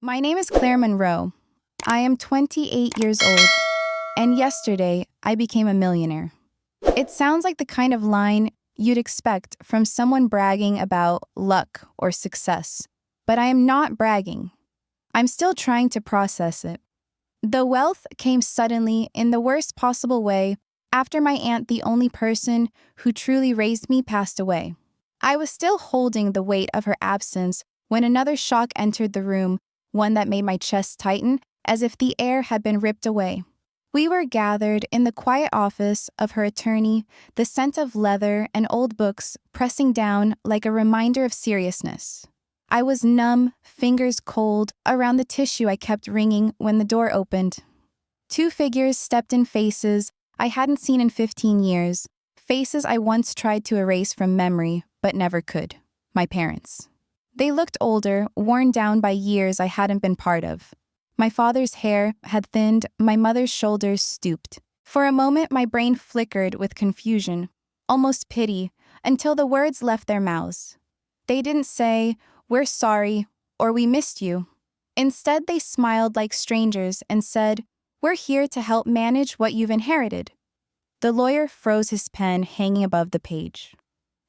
My name is Claire Monroe. I am 28 years old, and yesterday I became a millionaire. It sounds like the kind of line you'd expect from someone bragging about luck or success, but I am not bragging. I'm still trying to process it. The wealth came suddenly in the worst possible way after my aunt, the only person who truly raised me, passed away. I was still holding the weight of her absence when another shock entered the room, one that made my chest tighten as if the air had been ripped away. We were gathered in the quiet office of her attorney, the scent of leather and old books pressing down like a reminder of seriousness. I was numb, fingers cold, around the tissue I kept wringing when the door opened. Two figures stepped in, faces I hadn't seen in 15 years, faces I once tried to erase from memory but never could. My parents. They looked older, worn down by years I hadn't been part of. My father's hair had thinned, my mother's shoulders stooped. For a moment, my brain flickered with confusion, almost pity, until the words left their mouths. They didn't say, "We're sorry," or "We missed you." Instead, they smiled like strangers and said, "We're here to help manage what you've inherited." The lawyer froze, his pen hanging above the page.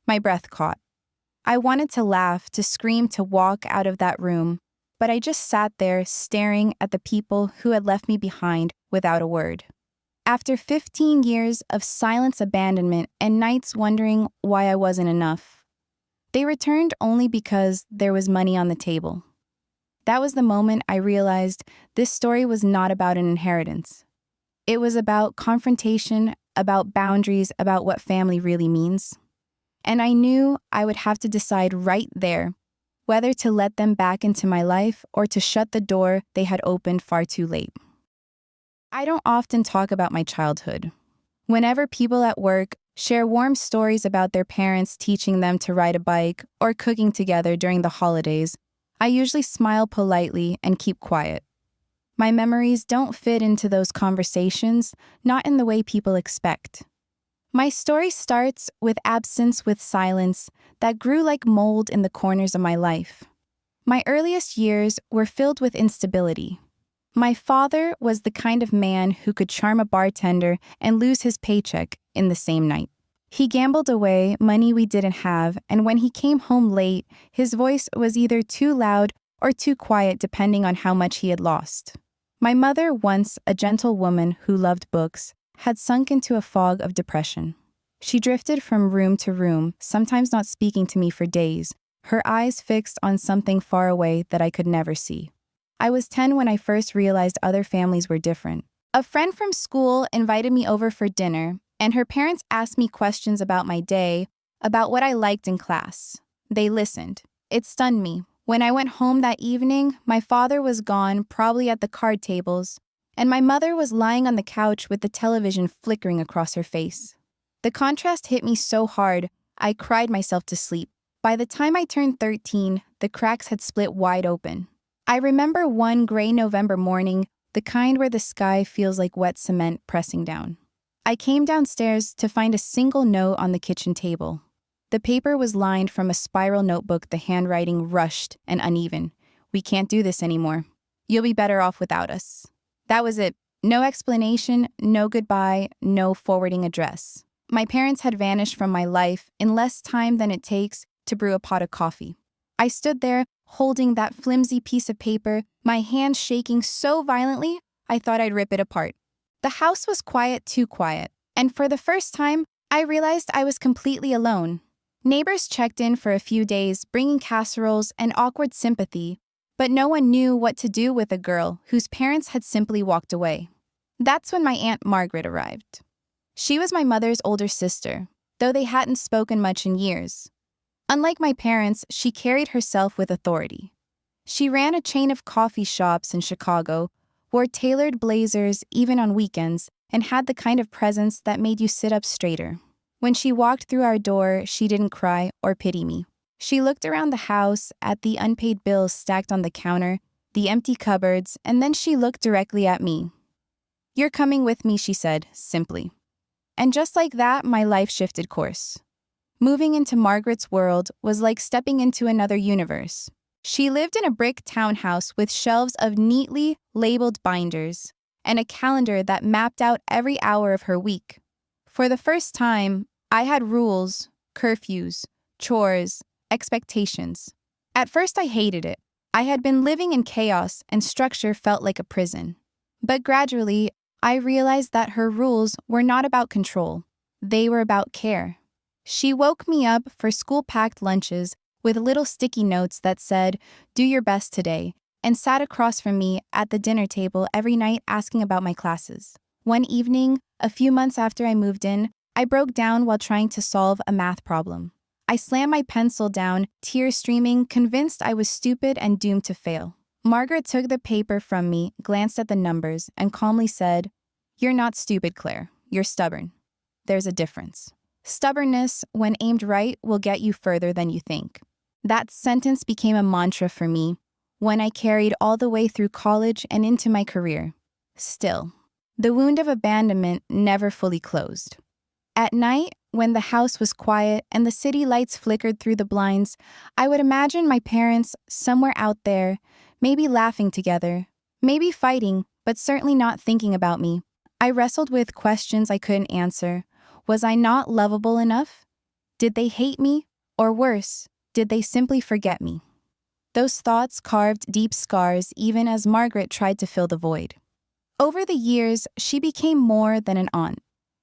My breath caught. I wanted to laugh, to scream, to walk out of that room, but I just sat there staring at the people who had left me behind without a word. After 15 years of silent abandonment and nights wondering why I wasn't enough, they returned only because there was money on the table. That was the moment I realized this story was not about an inheritance. It was about confrontation, about boundaries, about what family really means. And I knew I would have to decide right there whether to let them back into my life or to shut the door they had opened far too late. I don't often talk about my childhood. Whenever people at work share warm stories about their parents teaching them to ride a bike or cooking together during the holidays, I usually smile politely and keep quiet. My memories don't fit into those conversations, not in the way people expect. My story starts with absence, with silence that grew like mold in the corners of my life. My earliest years were filled with instability. My father was the kind of man who could charm a bartender and lose his paycheck in the same night. He gambled away money we didn't have, and when he came home late, his voice was either too loud or too quiet depending on how much he had lost. My mother, once a gentle woman who loved books, had sunk into a fog of depression. She drifted from room to room, sometimes not speaking to me for days, her eyes fixed on something far away that I could never see. I was 10 when I first realized other families were different. A friend from school invited me over for dinner, and her parents asked me questions about my day, about what I liked in class. They listened. It stunned me. When I went home that evening, my father was gone, probably at the card tables, and my mother was lying on the couch with the television flickering across her face. The contrast hit me so hard, I cried myself to sleep. By the time I turned 13, the cracks had split wide open. I remember one gray November morning, the kind where the sky feels like wet cement pressing down. I came downstairs to find a single note on the kitchen table. The paper was lined from a spiral notebook, the handwriting rushed and uneven. "We can't do this anymore. You'll be better off without us." That was it. No explanation, no goodbye, no forwarding address. My parents had vanished from my life in less time than it takes to brew a pot of coffee. I stood there, holding that flimsy piece of paper, my hand shaking so violently I thought I'd rip it apart. The house was quiet, too quiet, and for the first time, I realized I was completely alone. Neighbors checked in for a few days, bringing casseroles and awkward sympathy, but no one knew what to do with a girl whose parents had simply walked away. That's when my Aunt Margaret arrived. She was my mother's older sister, though they hadn't spoken much in years. Unlike my parents, she carried herself with authority. She ran a chain of coffee shops in Chicago, wore tailored blazers even on weekends, and had the kind of presence that made you sit up straighter. When she walked through our door, she didn't cry or pity me. She looked around the house at the unpaid bills stacked on the counter, the empty cupboards, and then she looked directly at me. "You're coming with me," she said, simply. And just like that, my life shifted course. Moving into Margaret's world was like stepping into another universe. She lived in a brick townhouse with shelves of neatly labeled binders and a calendar that mapped out every hour of her week. For the first time, I had rules, curfews, chores, expectations. At first, I hated it. I had been living in chaos and structure felt like a prison. But gradually, I realized that her rules were not about control. They were about care. She woke me up for school-packed lunches with little sticky notes that said, "Do your best today," and sat across from me at the dinner table every night asking about my classes. One evening, a few months after I moved in, I broke down while trying to solve a math problem. I slammed my pencil down, tears streaming, convinced I was stupid and doomed to fail. Margaret took the paper from me, glanced at the numbers, and calmly said, "You're not stupid, Claire. You're stubborn. There's a difference. Stubbornness, when aimed right, will get you further than you think." That sentence became a mantra for me, one I carried all the way through college and into my career. Still, the wound of abandonment never fully closed. At night, when the house was quiet and the city lights flickered through the blinds, I would imagine my parents somewhere out there, maybe laughing together, maybe fighting, but certainly not thinking about me. I wrestled with questions I couldn't answer. Was I not lovable enough? Did they hate me? Or worse, did they simply forget me? Those thoughts carved deep scars even as Margaret tried to fill the void. Over the years, she became more than an aunt.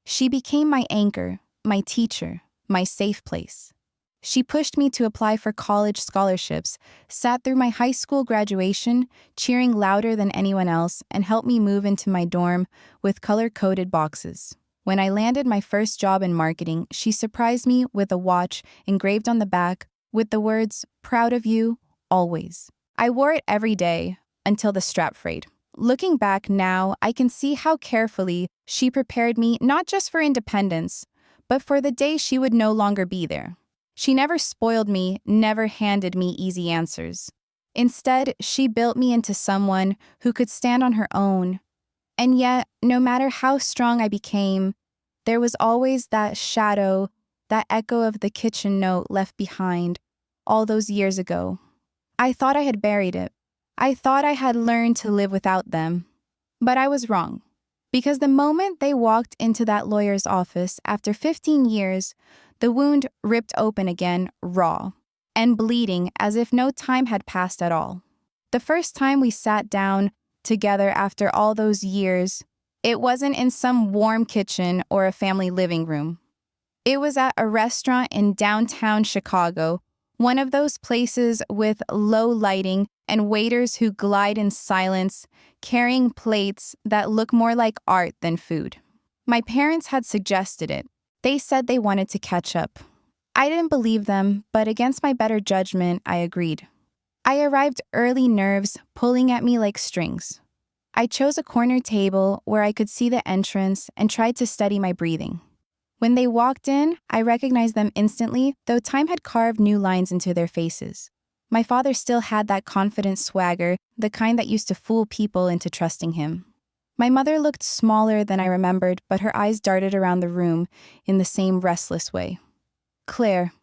She became my anchor, my teacher, my safe place. She pushed me to apply for college scholarships, sat through my high school graduation, cheering louder than anyone else, and helped me move into my dorm with color-coded boxes. When I landed my first job in marketing, she surprised me with a watch engraved on the back with the words, "Proud of you, always." I wore it every day until the strap frayed. Looking back now, I can see how carefully she prepared me not just for independence, but for the day she would no longer be there. She never spoiled me, never handed me easy answers. Instead, she built me into someone who could stand on her own. And yet, no matter how strong I became, there was always that shadow, that echo of the kitchen note left behind all those years ago. I thought I had buried it. I thought I had learned to live without them. But I was wrong. Because the moment they walked into that lawyer's office after 15 years, the wound ripped open again, raw, and bleeding as if no time had passed at all. The first time we sat down together after all those years, it wasn't in some warm kitchen or a family living room. It was at a restaurant in downtown Chicago, one of those places with low lighting and waiters who glide in silence, carrying plates that look more like art than food. My parents had suggested it. They said they wanted to catch up. I didn't believe them, but against my better judgment, I agreed. I arrived early, nerves pulling at me like strings. I chose a corner table where I could see the entrance and tried to steady my breathing. When they walked in, I recognized them instantly, though time had carved new lines into their faces. My father still had that confident swagger, the kind that used to fool people into trusting him. My mother looked smaller than I remembered, but her eyes darted around the room in the same restless way. "Claire,"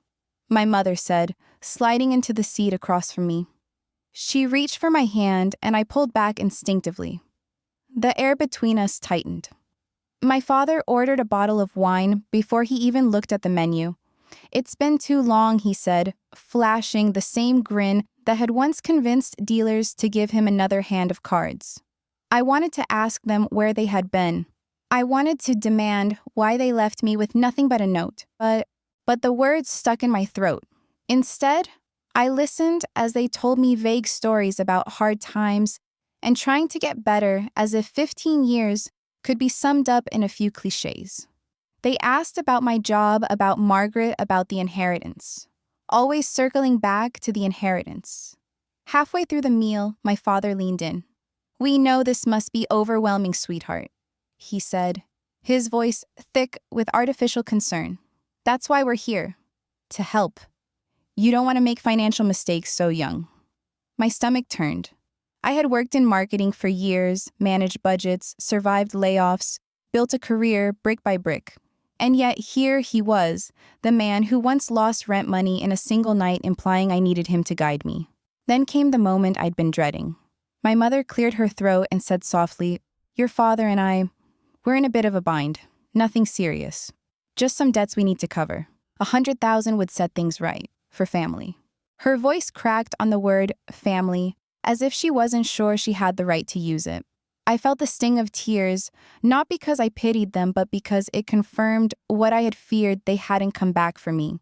my mother said, sliding into the seat across from me. She reached for my hand, and I pulled back instinctively. The air between us tightened. My father ordered a bottle of wine before he even looked at the menu. "It's been too long," he said, flashing the same grin that had once convinced dealers to give him another hand of cards. I wanted to ask them where they had been. I wanted to demand why they left me with nothing but a note, but the words stuck in my throat. Instead, I listened as they told me vague stories about hard times and trying to get better, as if 15 years could be summed up in a few cliches. They asked about my job, about Margaret, about the inheritance, always circling back to the inheritance. Halfway through the meal, my father leaned in. "We know this must be overwhelming, sweetheart," he said, his voice thick with artificial concern. "That's why we're here, to help. You don't want to make financial mistakes so young." My stomach turned. I had worked in marketing for years, managed budgets, survived layoffs, built a career brick by brick. And yet here he was, the man who once lost rent money in a single night, implying I needed him to guide me. Then came the moment I'd been dreading. My mother cleared her throat and said softly, "Your father and we're in a bit of a bind. Nothing serious. Just some debts we need to cover. 100,000 would set things right, for family." Her voice cracked on the word family, as if she wasn't sure she had the right to use it. I felt the sting of tears, not because I pitied them, but because it confirmed what I had feared. They hadn't come back for me.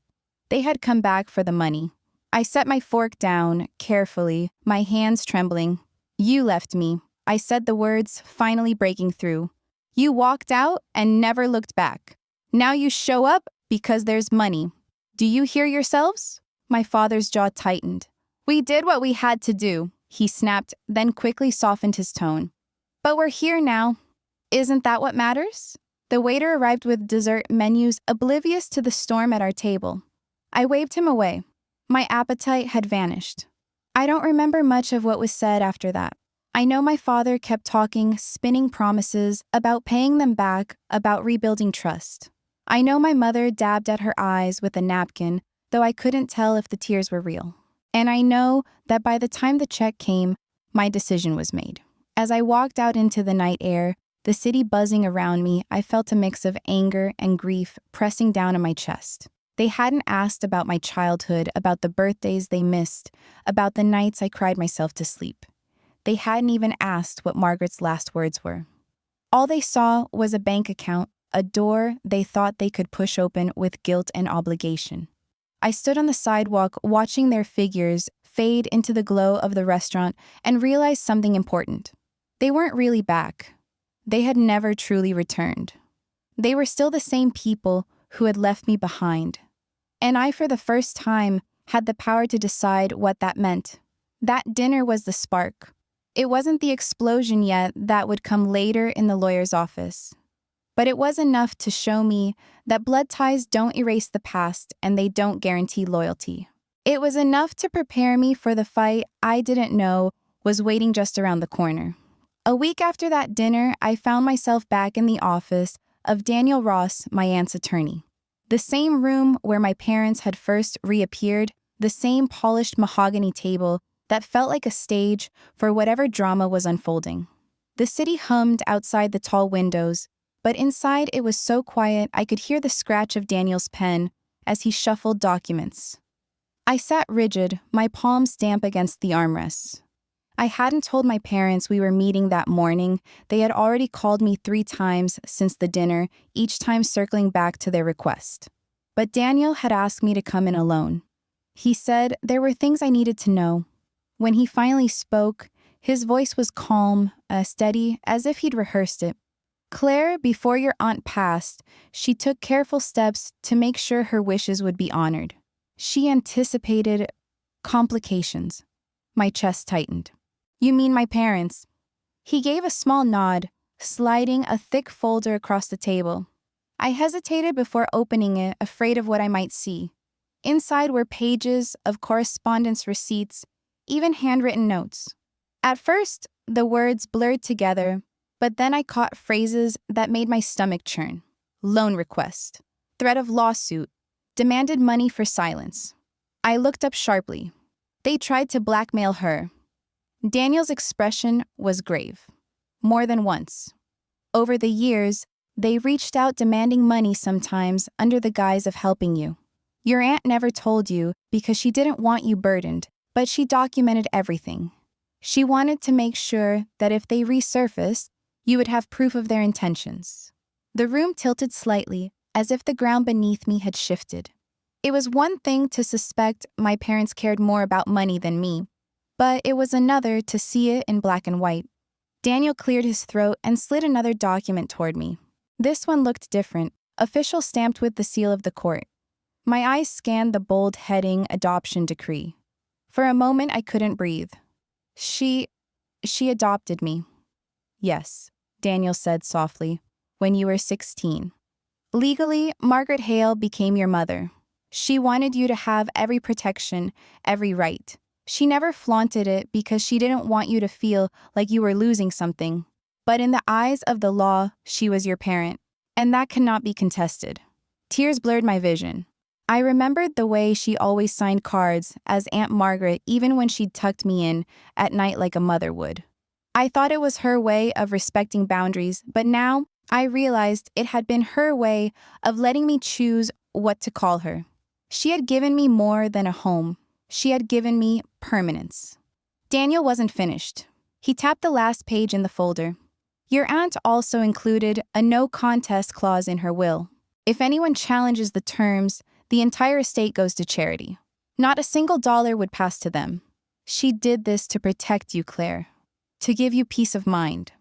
They had come back for the money. I set my fork down, carefully, my hands trembling. "You left me," I said, the words finally breaking through. "You walked out and never looked back. Now you show up because there's money. Do you hear yourselves?" My father's jaw tightened. "We did what we had to do," he snapped, then quickly softened his tone. "But we're here now. Isn't that what matters?" The waiter arrived with dessert menus, oblivious to the storm at our table. I waved him away. My appetite had vanished. I don't remember much of what was said after that. I know my father kept talking, spinning promises, about paying them back, about rebuilding trust. I know my mother dabbed at her eyes with a napkin, though I couldn't tell if the tears were real. And I know that by the time the check came, my decision was made. As I walked out into the night air, the city buzzing around me, I felt a mix of anger and grief pressing down on my chest. They hadn't asked about my childhood, about the birthdays they missed, about the nights I cried myself to sleep. They hadn't even asked what Margaret's last words were. All they saw was a bank account, a door they thought they could push open with guilt and obligation. I stood on the sidewalk watching their figures fade into the glow of the restaurant and realized something important. They weren't really back. They had never truly returned. They were still the same people who had left me behind. And I, for the first time, had the power to decide what that meant. That dinner was the spark. It wasn't the explosion yet that would come later in the lawyer's office. But it was enough to show me that blood ties don't erase the past and they don't guarantee loyalty. It was enough to prepare me for the fight I didn't know was waiting just around the corner. A week after that dinner, I found myself back in the office of Daniel Ross, my aunt's attorney. The same room where my parents had first reappeared, the same polished mahogany table that felt like a stage for whatever drama was unfolding. The city hummed outside the tall windows, but inside it was so quiet I could hear the scratch of Daniel's pen as he shuffled documents. I sat rigid, my palms damp against the armrests. I hadn't told my parents we were meeting that morning. They had already called me 3 times since the dinner, each time circling back to their request. But Daniel had asked me to come in alone. He said there were things I needed to know. When he finally spoke, his voice was calm, steady, as if he'd rehearsed it. "Claire, before your aunt passed, she took careful steps to make sure her wishes would be honored. She anticipated complications." My chest tightened. "You mean my parents?" He gave a small nod, sliding a thick folder across the table. I hesitated before opening it, afraid of what I might see. Inside were pages of correspondence receipts, even handwritten notes. At first, the words blurred together, but then I caught phrases that made my stomach churn. Loan request, threat of lawsuit, demanded money for silence. I looked up sharply. They tried to blackmail her. Daniel's expression was grave. More than once. Over the years, they reached out demanding money sometimes under the guise of helping you. Your aunt never told you because she didn't want you burdened, but she documented everything. She wanted to make sure that if they resurfaced, you would have proof of their intentions. The room tilted slightly, as if the ground beneath me had shifted. It was one thing to suspect my parents cared more about money than me, but it was another to see it in black and white. Daniel cleared his throat and slid another document toward me. This one looked different, official, stamped with the seal of the court. My eyes scanned the bold heading, Adoption Decree. For a moment, I couldn't breathe. She adopted me. "Yes," Daniel said softly, "when you were 16. Legally, Margaret Hale became your mother. She wanted you to have every protection, every right. She never flaunted it because she didn't want you to feel like you were losing something. But in the eyes of the law, she was your parent, and that cannot be contested." Tears blurred my vision. I remembered the way she always signed cards as Aunt Margaret even when she'd tucked me in at night like a mother would. I thought it was her way of respecting boundaries, but now I realized it had been her way of letting me choose what to call her. She had given me more than a home. She had given me permanence. Daniel wasn't finished. He tapped the last page in the folder. Your aunt also included a no contest clause in her will. If anyone challenges the terms, the entire estate goes to charity. Not a single dollar would pass to them. She did this to protect you, Claire. To give you peace of mind.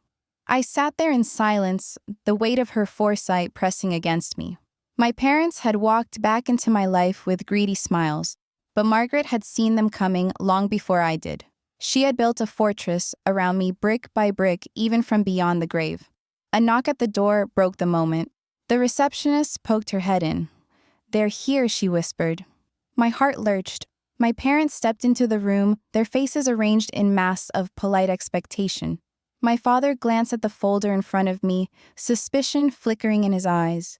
I sat there in silence, the weight of her foresight pressing against me. My parents had walked back into my life with greedy smiles, but Margaret had seen them coming long before I did. She had built a fortress around me brick by brick, even from beyond the grave. A knock at the door broke the moment. The receptionist poked her head in. "They're here," she whispered. My heart lurched. My parents stepped into the room, their faces arranged in masks of polite expectation. My father glanced at the folder in front of me, suspicion flickering in his eyes.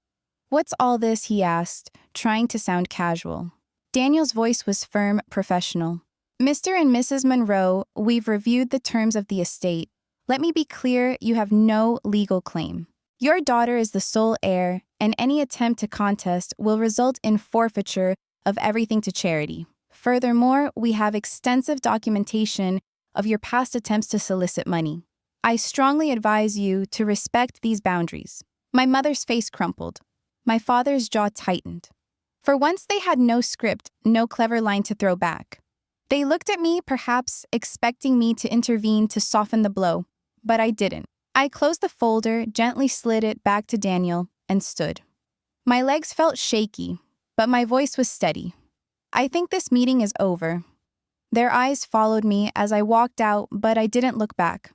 "What's all this?" he asked, trying to sound casual. Daniel's voice was firm, professional. "Mr. and Mrs. Monroe, we've reviewed the terms of the estate. Let me be clear, you have no legal claim. Your daughter is the sole heir, and any attempt to contest will result in forfeiture of everything to charity. Furthermore, we have extensive documentation of your past attempts to solicit money. I strongly advise you to respect these boundaries." My mother's face crumpled. My father's jaw tightened. For once they had no script, no clever line to throw back. They looked at me, perhaps expecting me to intervene to soften the blow, but I didn't. I closed the folder, gently slid it back to Daniel, and stood. My legs felt shaky, but my voice was steady. "I think this meeting is over." Their eyes followed me as I walked out, but I didn't look back.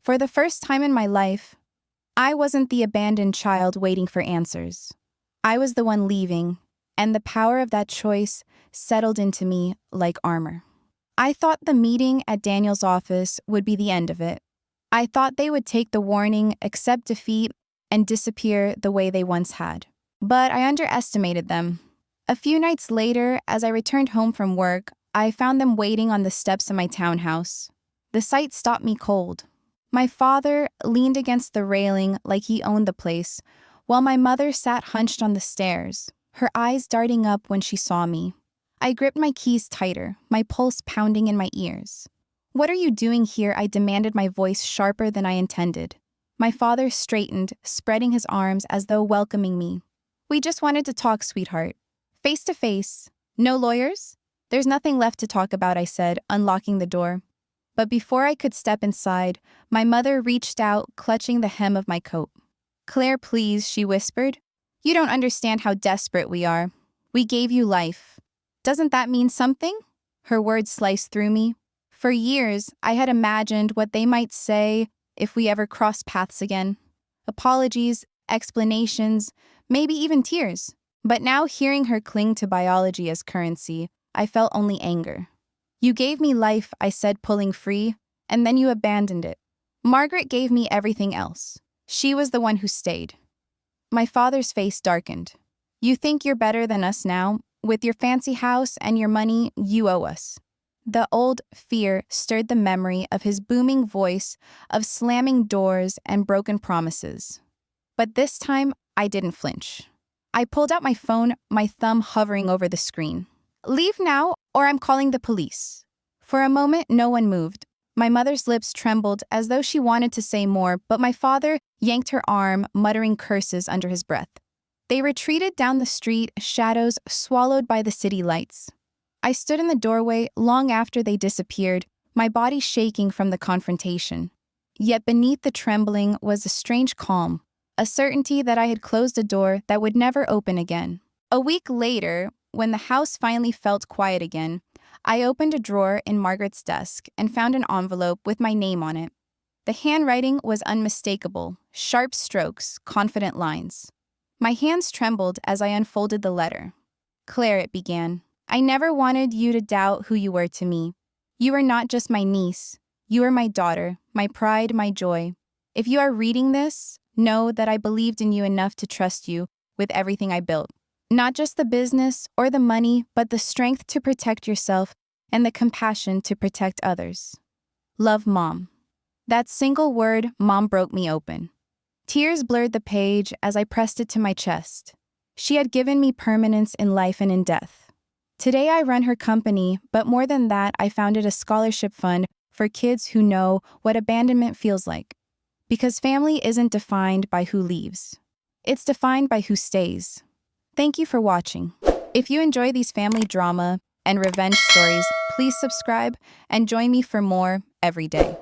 For the first time in my life, I wasn't the abandoned child waiting for answers. I was the one leaving, and the power of that choice settled into me like armor. I thought the meeting at Daniel's office would be the end of it. I thought they would take the warning, accept defeat, and disappear the way they once had. But I underestimated them. A few nights later, as I returned home from work, I found them waiting on the steps of my townhouse. The sight stopped me cold. My father leaned against the railing like he owned the place, while my mother sat hunched on the stairs, her eyes darting up when she saw me. I gripped my keys tighter, my pulse pounding in my ears. "What are you doing here?" I demanded, my voice sharper than I intended. My father straightened, spreading his arms as though welcoming me. "We just wanted to talk, sweetheart. Face to face. No lawyers?" "There's nothing left to talk about," I said, unlocking the door. But before I could step inside, my mother reached out, clutching the hem of my coat. "Claire, please," she whispered. "You don't understand how desperate we are. We gave you life. Doesn't that mean something?" Her words sliced through me. For years, I had imagined what they might say if we ever crossed paths again. Apologies, explanations, maybe even tears. But now, hearing her cling to biology as currency, I felt only anger. "You gave me life," I said, pulling free, "and then you abandoned it. Margaret gave me everything else. She was the one who stayed." My father's face darkened. "You think you're better than us now? With your fancy house and your money, you owe us." The old fear stirred the memory of his booming voice, of slamming doors and broken promises. But this time, I didn't flinch. I pulled out my phone, my thumb hovering over the screen. "Leave now, or I'm calling the police." For a moment, no one moved. My mother's lips trembled as though she wanted to say more, but my father yanked her arm, muttering curses under his breath. They retreated down the street, shadows swallowed by the city lights. I stood in the doorway long after they disappeared, my body shaking from the confrontation. Yet beneath the trembling was a strange calm, a certainty that I had closed a door that would never open again. A week later, when the house finally felt quiet again, I opened a drawer in Margaret's desk and found an envelope with my name on it. The handwriting was unmistakable, sharp strokes, confident lines. My hands trembled as I unfolded the letter. "Claire," it began, "I never wanted you to doubt who you were to me. You are not just my niece. You are my daughter, my pride, my joy. If you are reading this, know that I believed in you enough to trust you with everything I built. Not just the business or the money, but the strength to protect yourself and the compassion to protect others. Love, Mom. That single word, Mom, broke me open. Tears blurred the page as I pressed it to my chest. She had given me permanence in life and in death. Today I run her company, but more than that, I founded a scholarship fund for kids who know what abandonment feels like. Because family isn't defined by who leaves. It's defined by who stays. Thank you for watching. If you enjoy these family drama and revenge stories, please subscribe and join me for more every day.